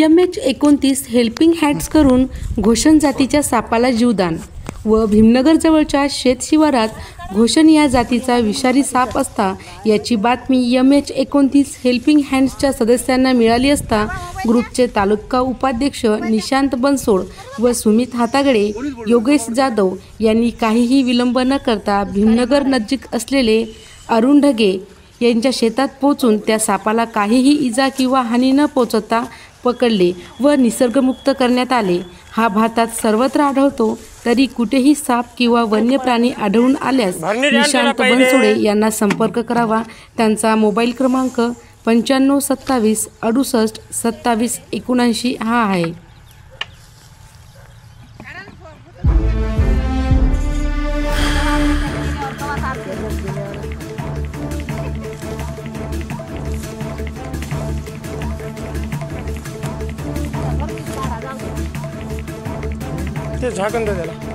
MH29 helping hands करून घोषण जातीच्या सापाला जीवदान व भीमनगर जवळच्या शेत शिवारात घोषण या जातीचा विषारी साप असता याची बातमी MH29 हेल्पिंग हँड्सच्या सदस्यांना मिळाली असता ग्रुपचे तालुका उपाध्यक्ष निशांत बनसोड व सुमित हातागडे, योगेश जाधव यांनी काहीही विलंब न करता भीमनगर नजीक असलेले अरुण ढगे यांच्या शेतात पोहोचून त्या सापाला काहीही इजा किंवा हानी न पोहोचता पकडले व निसर्गमुक्त करण्यात आले। हा भारतात सर्वत्र आढळतो, तरी कुठेही साप किंवा वन्य प्राणी आढळून आल्यास निशांत बनसोडे यांना संपर्क करावा। त्यांचा मोबाईल क्रमांक 9527 68 27 79 हा आहे। ते झाकण द्या त्याला।